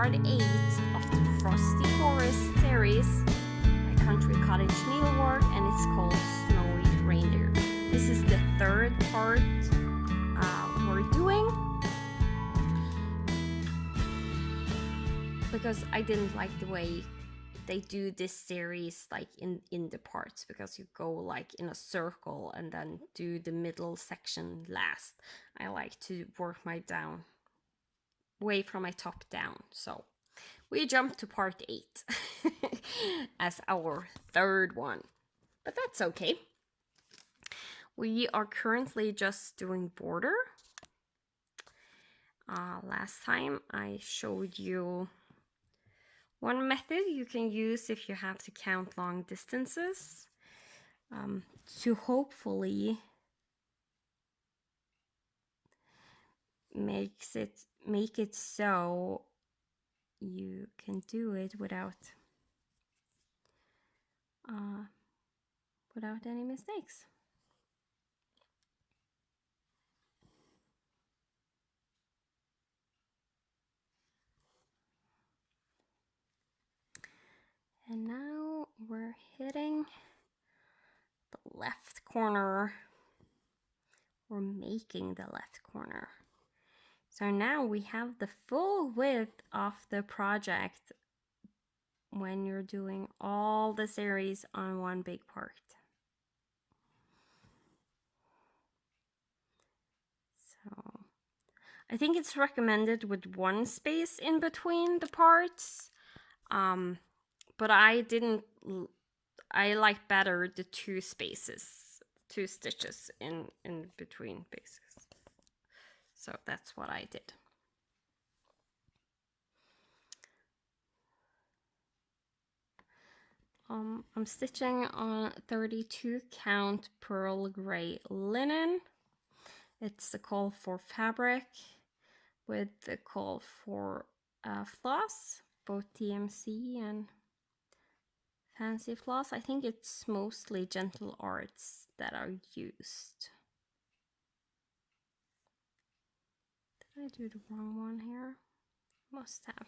part 8 of the Frosty Forest series by Country Cottage Needlework, and it's called Snowy Reindeer. This is the third part we're doing, because I didn't like the way they do this series like in the parts, because you go like in a circle and then do the middle section last. I like to work my way from my top down. So we jump to part 8 as our third one, but that's okay. We are currently just doing border. Last time I showed you one method you can use if you have to count long distances, to hopefully make it so you can do it without any mistakes. And now we're hitting the left corner. We're making the left corner. So now we have the full width of the project when you're doing all the series on one big part. So I think it's recommended with one space in between the parts, but I like better the two stitches in between bases. So that's what I did. I'm stitching on 32 count Pearl Grey Linen. It's the call for fabric with the call for floss, both TMC and fancy floss. I think it's mostly Gentle Arts that are used. Did I do the wrong one here? Must have.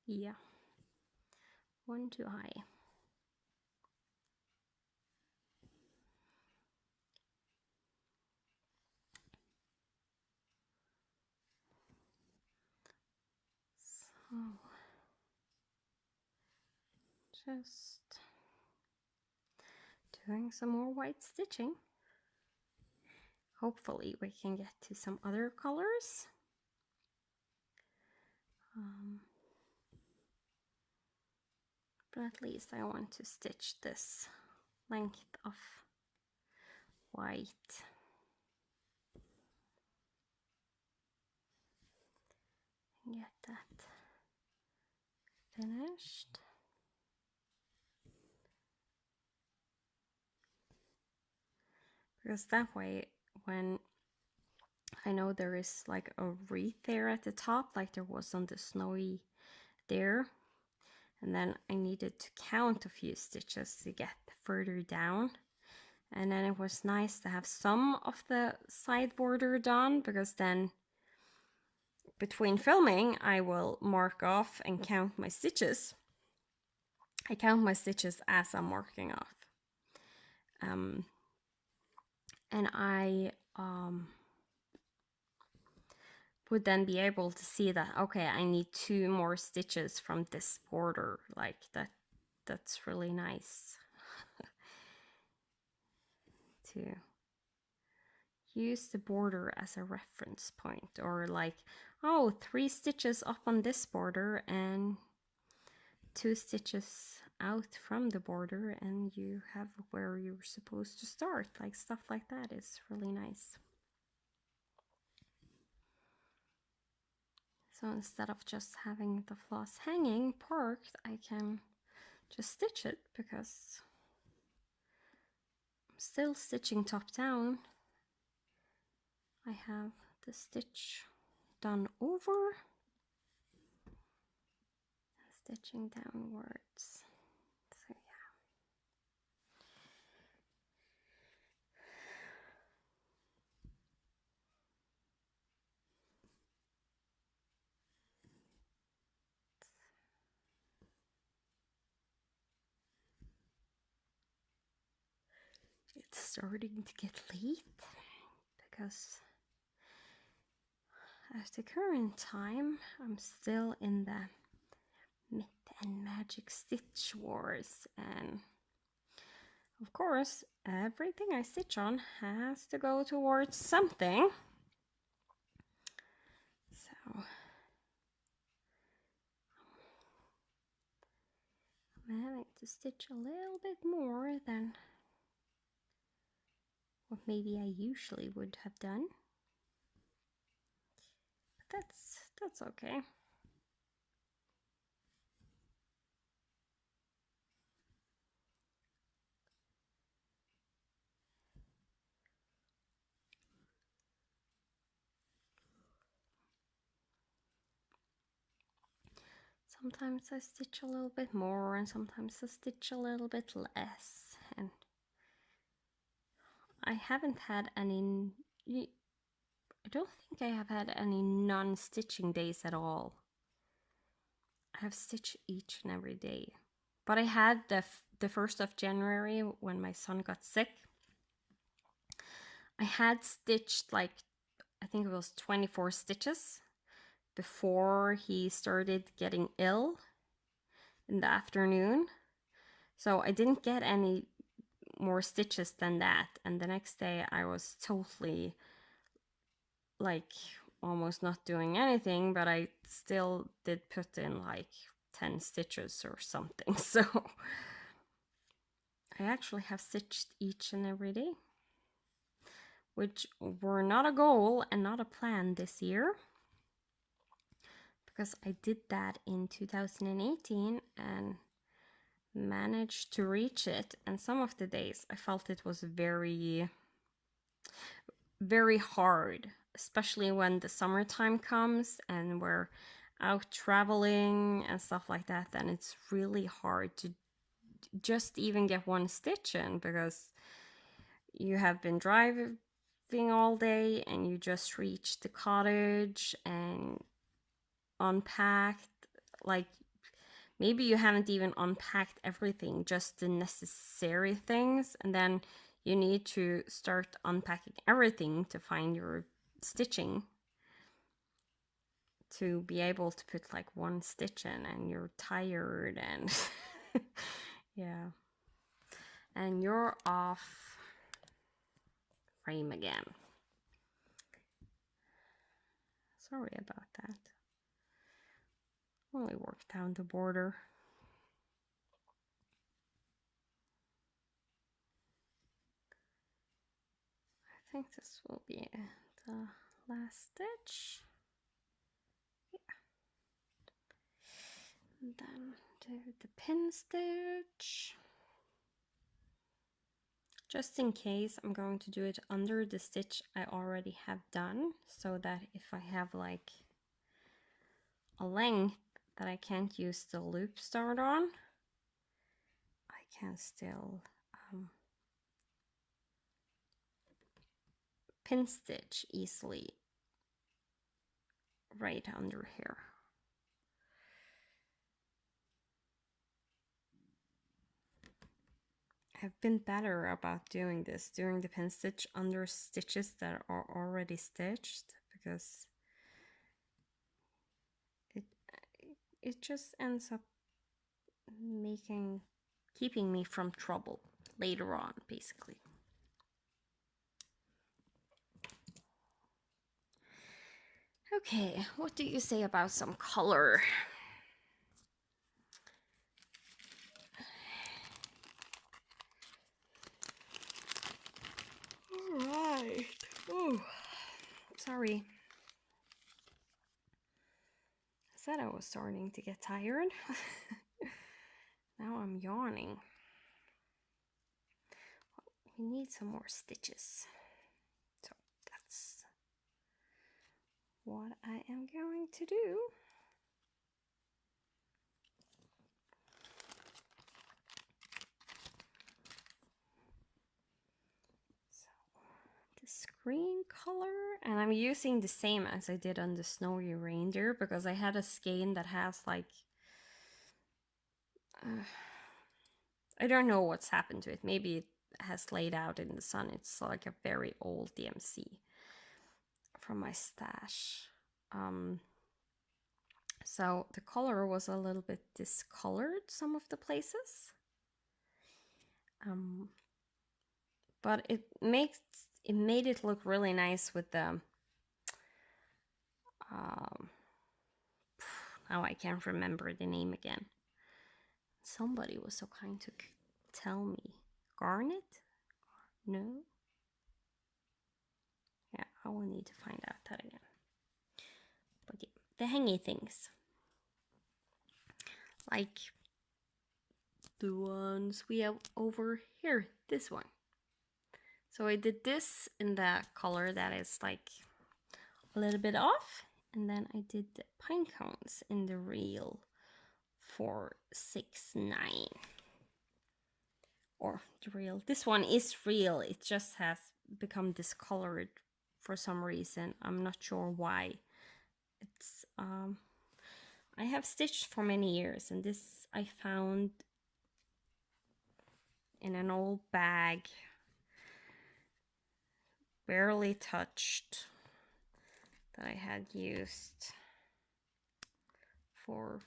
Yeah. One too high. So just doing some more white stitching. Hopefully we can get to some other colors. But at least I want to stitch this length of white. And get that finished. Because that way, when I know there is like a wreath there at the top, like there was on the Snowy there, and then I needed to count a few stitches to get further down, and then it was nice to have some of the side border done, because then between filming I will mark off and count my stitches. I count my stitches as I'm marking off, and I would then be able to see that, okay, I need 2 more stitches from this border, like that's really nice to use the border as a reference point, or like, oh, 3 stitches up on this border and 2 stitches out from the border, and you have where you're supposed to start. Like stuff like that is really nice. So instead of just having the floss hanging parked, I can just stitch it, because I'm still stitching top down. I have the stitch done over, stitching downwards. So yeah. starting to get late because at the current time I'm still in the myth and magic stitch wars, and of course everything I stitch on has to go towards something. So I'm having to stitch a little bit more than what maybe I usually would have done. But that's okay. Sometimes I stitch a little bit more and sometimes I stitch a little bit less, and I haven't had any, I don't think I have had any non-stitching days at all. I have stitched each and every day. But I had the 1st of January when my son got sick. I had stitched like, I think it was 24 stitches before he started getting ill in the afternoon. So I didn't get any more stitches than that, and the next day I was totally like almost not doing anything, but I still did put in like 10 stitches or something. So I actually have stitched each and every day, which were not a goal and not a plan this year, because I did that in 2018 and managed to reach it. And some of the days I felt it was very, very hard, especially when the summertime comes and we're out traveling and stuff like that. Then it's really hard to just even get one stitch in, because you have been driving all day and you just reached the cottage and unpacked, like maybe you haven't even unpacked everything, just the necessary things, and then you need to start unpacking everything to find your stitching to be able to put like one stitch in, and you're tired and yeah, and you're off frame again. Sorry about that. Only work down the border. I think this will be the last stitch. Yeah. And then do the pin stitch. Just in case, I'm going to do it under the stitch I already have done, so that if I have like a length that I can't use the loop start on, I can still pin stitch easily right under here. I've been better about doing this, doing the pin stitch under stitches that are already stitched, because it just ends up keeping me from trouble later on, basically. Okay, what do you say about some color? All right. Oh, sorry. I said I was starting to get tired. Now I'm yawning. We need some more stitches. So that's what I am going to do. So the screen color, and I'm using the same as I did on the Snowy Reindeer, because I had a skein that has like I don't know what's happened to it. Maybe has laid out in the sun. It's like a very old DMC from my stash. So the color was a little bit discolored some of the places. But it made it look really nice with the now I can't remember the name again. Somebody was so kind to tell me. Garnet? No? Yeah, I will need to find out that again. But yeah, the hangy things. Like the ones we have over here, this one. So I did this in the color that is like a little bit off. And then I did the pine cones in the real 469. Or the real. This one is real. It just has become discolored for some reason. I'm not sure why. It's I have stitched for many years, and this I found in an old bag, barely touched, that I had used for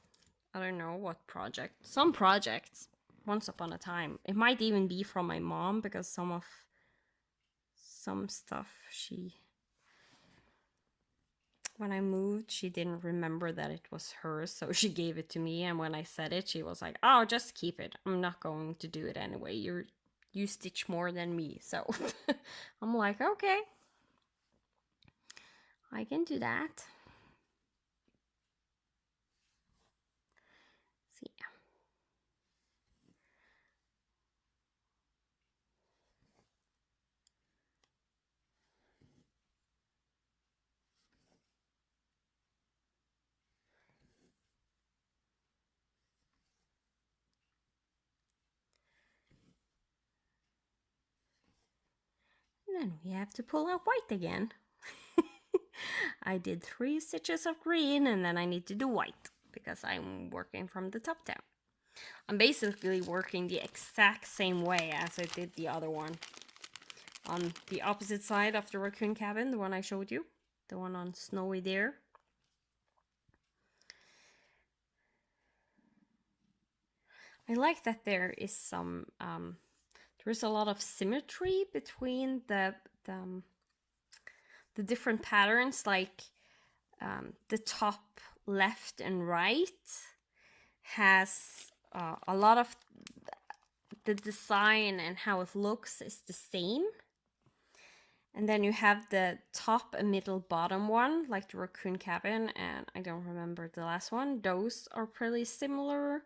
I don't know what project. Some projects once upon a time. It might even be from my mom, because some stuff when I moved, she didn't remember that it was hers, so she gave it to me. And when I said it, she was like, "Oh, just keep it. I'm not going to do it anyway. You stitch more than me." So I'm like, okay, I can do that. So yeah. And then we have to pull out white again. I did 3 stitches of green, and then I need to do white because I'm working from the top down. I'm basically working the exact same way as I did the other one. On the opposite side of the Racoon Cabin, the one I showed you, the one on Snowy Reindeer. I like that there is some, there's a lot of symmetry between the different patterns, like the top left and right has a lot of the design, and how it looks is the same. And then you have the top and middle bottom one, like the Racoon Cabin, and I don't remember the last one. Those are pretty similar.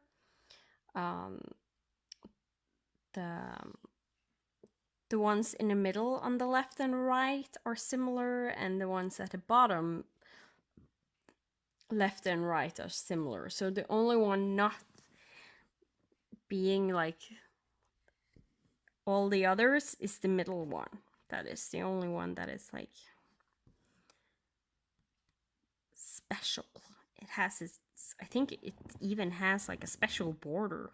The ones in the middle on the left and right are similar, and the ones at the bottom left and right are similar. So the only one not being like all the others is the middle one. That is the only one that is like special. It has its, I think it even has like a special border.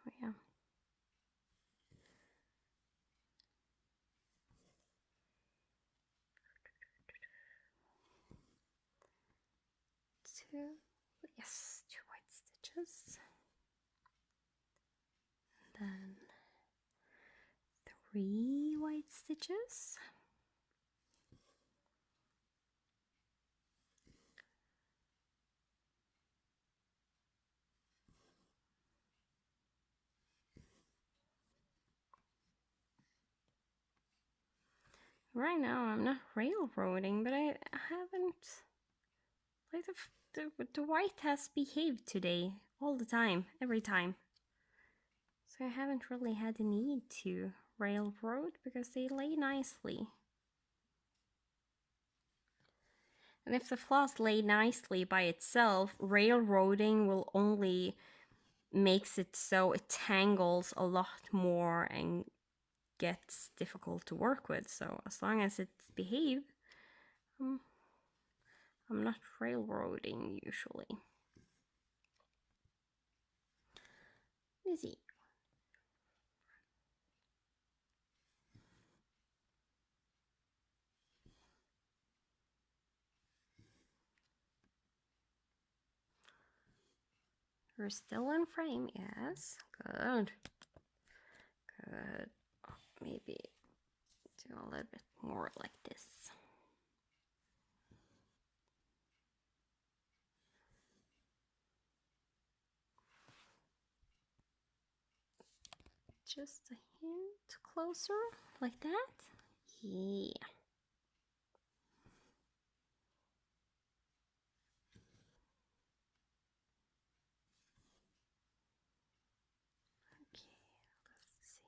Oh, yeah. Two white stitches. Then 3 white stitches. Right now I'm not railroading, but I haven't, like the white has behaved today all the time, every time. So I haven't really had the need to railroad because they lay nicely. And if the floss lay nicely by itself, railroading will only makes it so it tangles a lot more and gets difficult to work with. So as long as it's behaved, I'm not railroading usually. me see. You're still in frame, yes. Good. Good. Oh, maybe do a little bit more like this. Just a hint closer, like that. Yeah. Okay, let's see.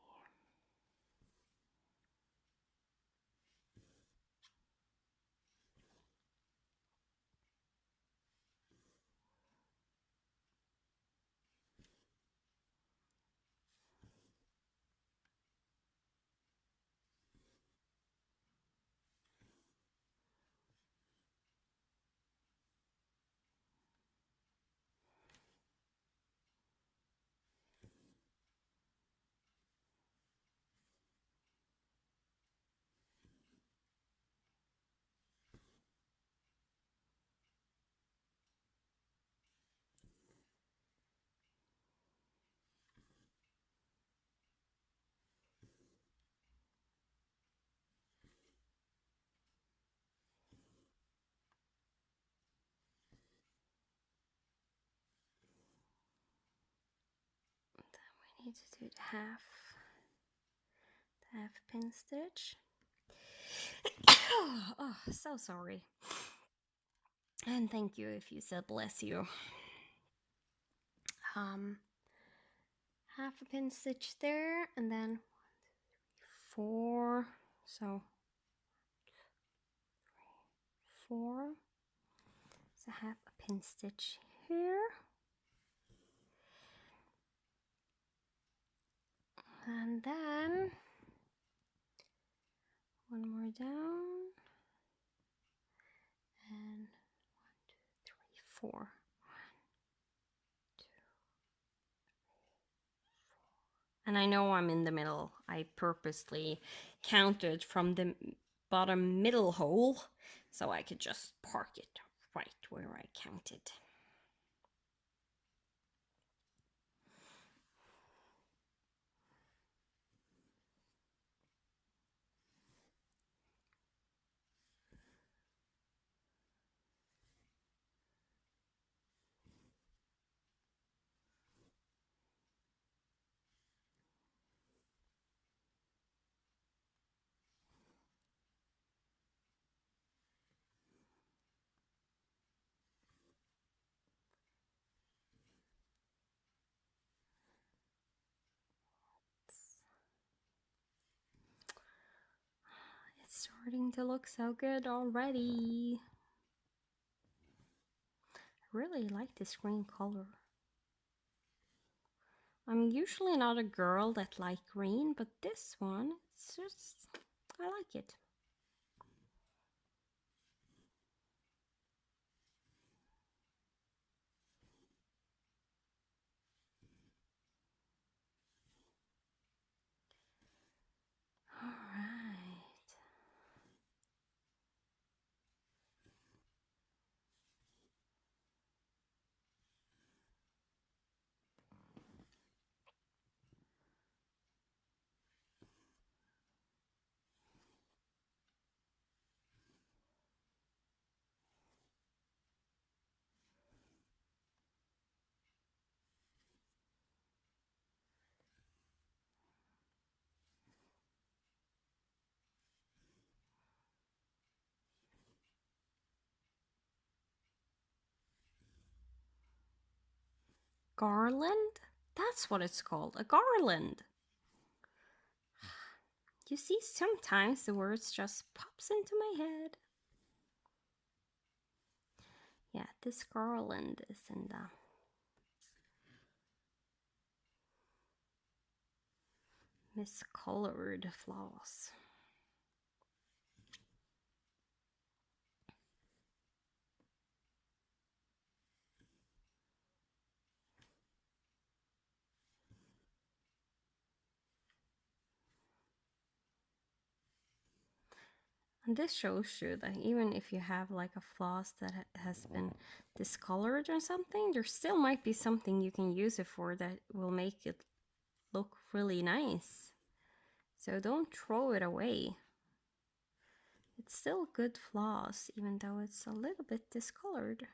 We need to do the half pin stitch. Oh, so sorry. And thank you if you said bless you. Half a pin stitch there, and then 4. So 4. So half a pin stitch here. And then one more down. And 1, 2, 3, 4. 1, 2, 3, 4. And I know I'm in the middle. I purposely counted from the bottom middle hole so I could just park it right where I counted. It's starting to look so good already. I really like this green color. I'm usually not a girl that like green, but this one, it's just, I like it. All right. Garland? That's what it's called, a garland. You see, sometimes the words just pops into my head. Yeah, this garland is in the miscolored floss. And this shows you that even if you have like a floss that has been discolored or something, there still might be something you can use it for that will make it look really nice. So don't throw it away. It's still good floss, even though it's a little bit discolored.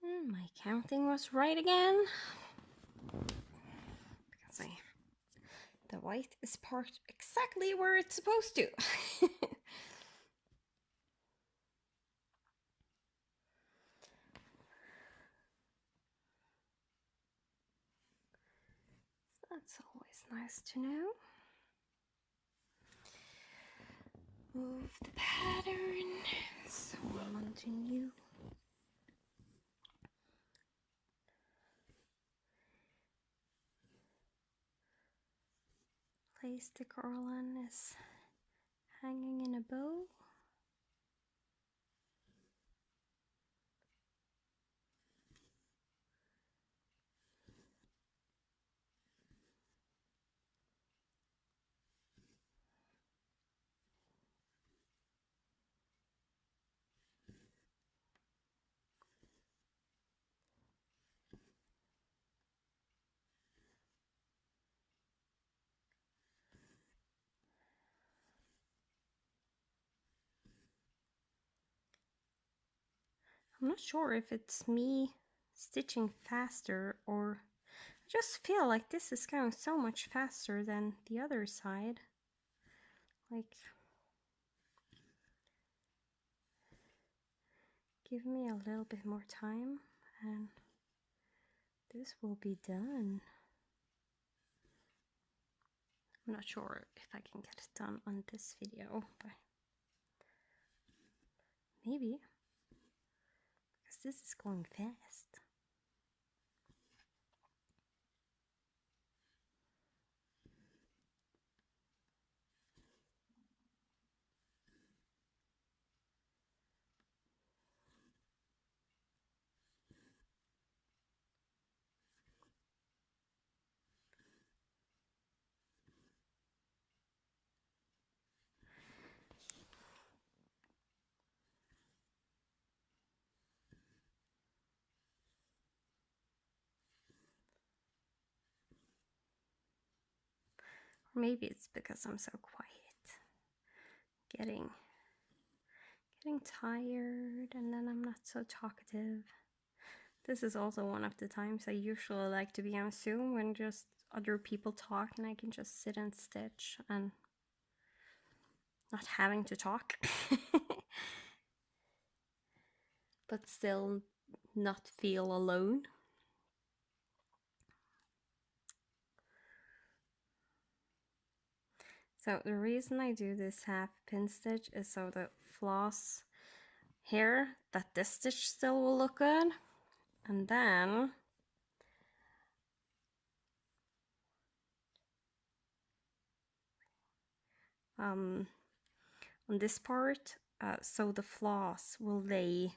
And my counting was right again. Because the white is parked exactly where it's supposed to. That's always nice to know. Move the pattern so I'm onto new. Place the garland is hanging in a bow. I'm not sure if it's me stitching faster, or I just feel like this is going so much faster than the other side. Like, give me a little bit more time and this will be done. I'm not sure if I can get it done on this video, but maybe, because this is going fast. Or maybe it's because I'm so quiet. Getting tired, and then I'm not so talkative. This is also one of the times I usually like to be on Zoom, when just other people talk and I can just sit and stitch and not having to talk. But still not feel alone. So the reason I do this half pin stitch is so the floss here, that this stitch still will look good. And then on this part, so the floss will lay,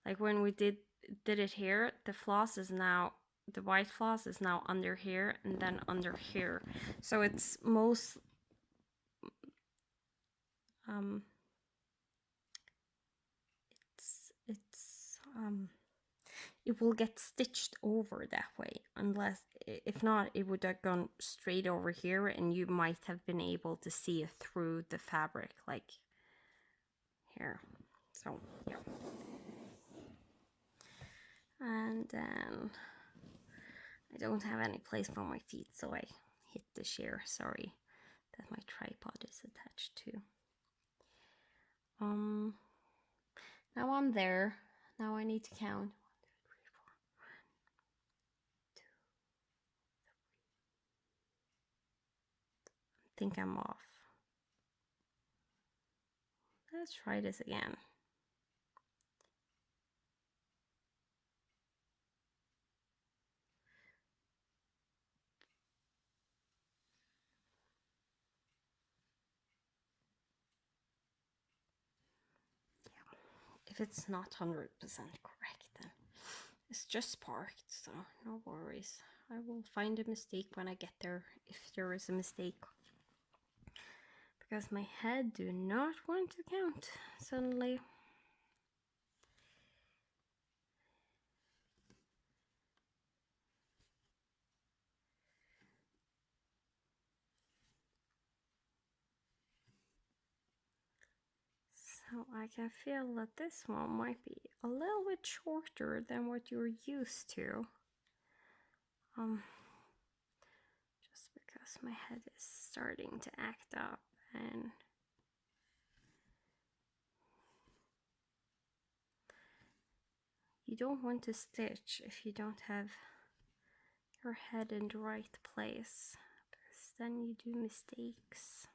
like when we did it here, the floss is now, the white floss is now under here and then under here. So it's most it will get stitched over that way, unless, if not, it would have gone straight over here and you might have been able to see it through the fabric, like here. So yeah. And then I don't have any place for my feet, so I hit the chair, sorry, that my tripod is attached to. Now I'm there. Now I need to count. 1, 2, 3, 4. 1, 2, 3. I think I'm off. Let's try this again. If it's not 100% correct, then it's just sparked, so no worries. I will find a mistake when I get there, if there is a mistake. Because my head do not want to count suddenly. So I can feel that this one might be a little bit shorter than what you're used to. Just because my head is starting to act up, and you don't want to stitch if you don't have your head in the right place, because then you do mistakes.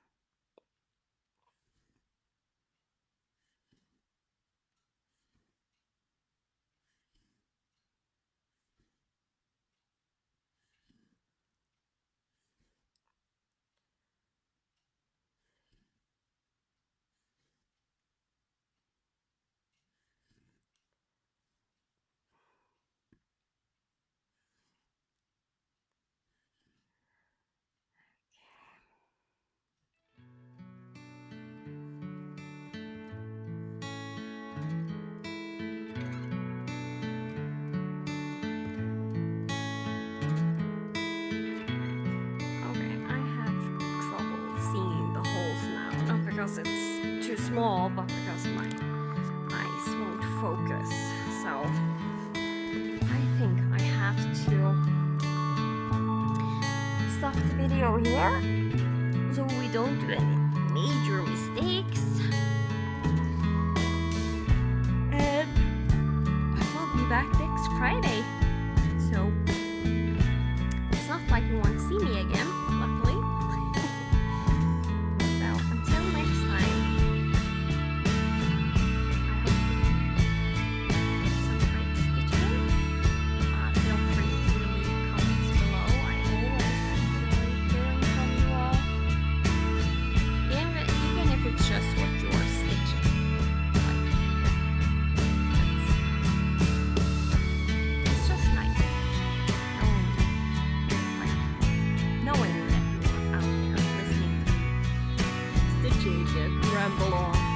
Because it's too small, but because my eyes won't focus. So I think I have to stop the video here so we don't do any major mistakes. And I will be back next Friday. So it's not like you won't see me again, luckily. Ramble on.